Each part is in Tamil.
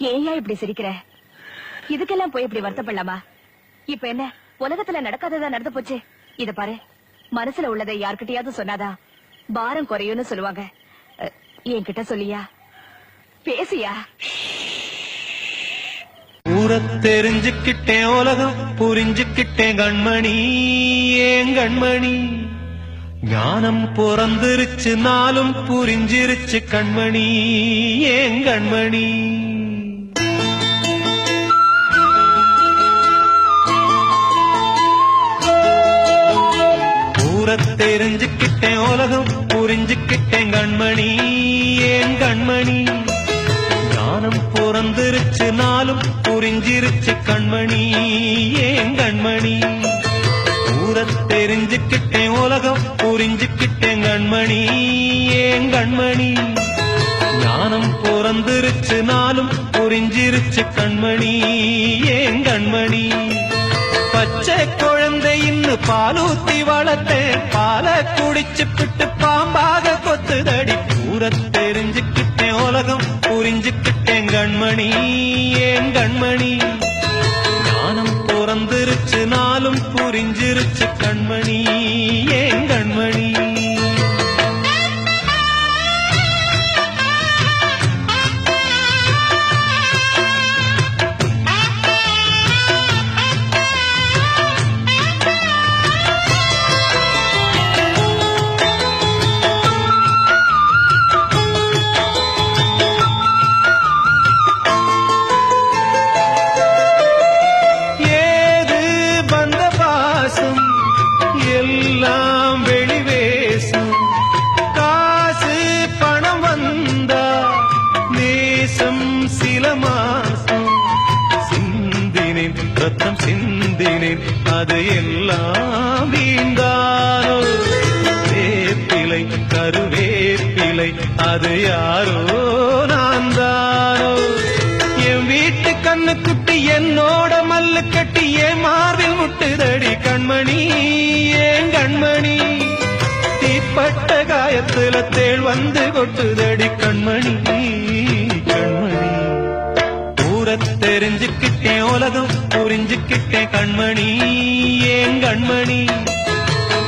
ஏயா இப்படி சிரிக்கிற? இதுக்கெல்லாம் போய் இப்படி வருத்தப்படலாமா? இப்ப என்ன உலகத்துல நடக்காததா நடந்து போச்சு. இத பாரு, மனசுல உள்ளதை யார்கிட்டயாவது சொன்னாதான் பாரம் குறையும்னு சொல்லுவாங்க. என்கிட்ட சொல்லியா, பேசியா? ஊர தெரிஞ்சுக்கிட்டேன், உலகம் புரிஞ்சுக்கிட்டேன் கண்மணி, ஏன் கண்மணி. ஞானம் பிறந்திருச்சு, நாளும் புரிஞ்சிருச்சு கண்மணி, ஏன் கண்மணி. ஊர தெரிஞ்சுக்கிட்டேன், உலகம் புரிஞ்சுக்கிட்டேன் கண்மணி, ஏன் கண்மணி. ஞானம் பிறந்திருச்சு, நாளும் புரிஞ்சிருச்சு கண்மணி, ஏன் கண்மணி. ஊர தெரிஞ்சுக்கிட்டேன், உலகம் புரிஞ்சுக்கிட்டேன் கண்மணி, ஏன் கண்மணி. ஞானம் பிறந்திருச்சு, நாளும் புரிஞ்சிருச்சு கண்மணி, ஏன் கண்மணி. பச்சை குழந்தை இன்னும் பாலூத்தி வளர்த்தேன், பால குடிச்சு பிட்டு பாம்பாக கொத்துதடி. ஊர தெரிஞ்சுக்கிட்டேன், உலகம் புரிஞ்சுக்கிட்டேன் கண்மணி, ஏன் கண்மணி. ஞானம் பிறந்திருச்சு, நாளும் புரிஞ்சிருச்சு கண்மணி, ஏன் கண்மணி. எல்லாம் வெளிவேசம், காசு பணம் வந்தா நேசம் சில மாசம். சிந்தினேன் ரத்தம் சிந்தினேன், அது எல்லாம் வீண்டானோ. வேப்பிலை கருவேப்பிலை, அது யாரோ நான் தானோ. என் வீட்டு கண்ணு குட்டி என்னோட மல்லு கட்டி என் மார்பில் முட்டுதடி கண்மணி, ஏன் கண்மணி. தீப்பட்ட காயத்துல தேள் வந்து கொட்டுதடி கண்மணி, கண்மணி. ஊர தெரிஞ்சுக்கிட்டேன், உலகம் புரிஞ்சுக்கிட்டேன் கண்மணி, ஏன் கண்மணி.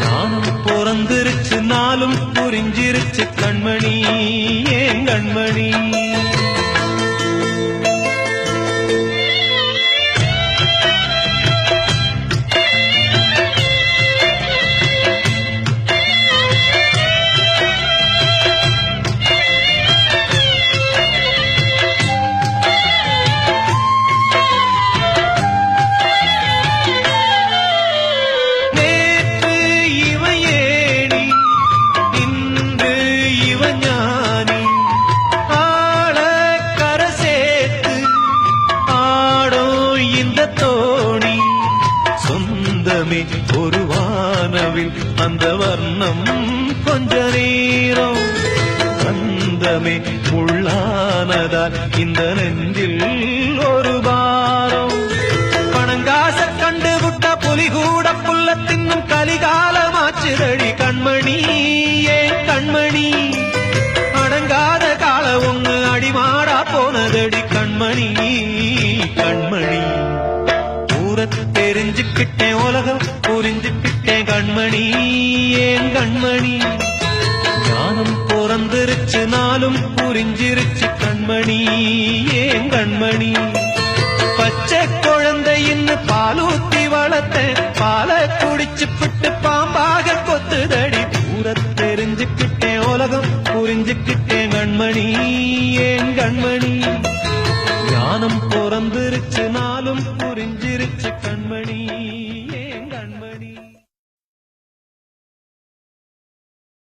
நானும் பிறந்திருச்சு, நாளும் புரிஞ்சிருச்சு கண்மணி, ஏன் கண்மணி. ஒரு வானவில் அந்த வர்ணம் கொஞ்ச நேரம் கந்தமே முள்ளானதால் இந்த நெஞ்சில் ஒரு பாரம். பணங்காச கண்டு விட்ட புலி கூட புல்ல தின்னும் கலிகாலமாச்சுதடி கண்மணி, ஏன் கண்மணி. அடங்காத கால ஒண்ணு அடிமாடா போனதடி கண்மணி, கண்மணி. தெரிஞ்சுக்கிட்டேன், உலகம் புரிஞ்சுக்கிட்டேன் கண்மணி, ஏன் கண்மணி. ஞானம் பிறந்திருச்சு, நாளும் புரிஞ்சிருச்சு கண்மணி, ஏன் கண்மணி. பச்சை குழந்தை இன்னும் பாலூத்தி வளர்த்தேன், பால குடிச்சு பிட்டு பாம்பாக கொத்துதடி. ஊர தெரிஞ்சுக்கிட்டேன், உலகம் புரிஞ்சுக்கிட்டேன் கண்மணி, ஏன் கண்மணி. ஞானம் பிறந்திருச்சு, நாளும் புரிஞ்சிருச்சு கண்மணி.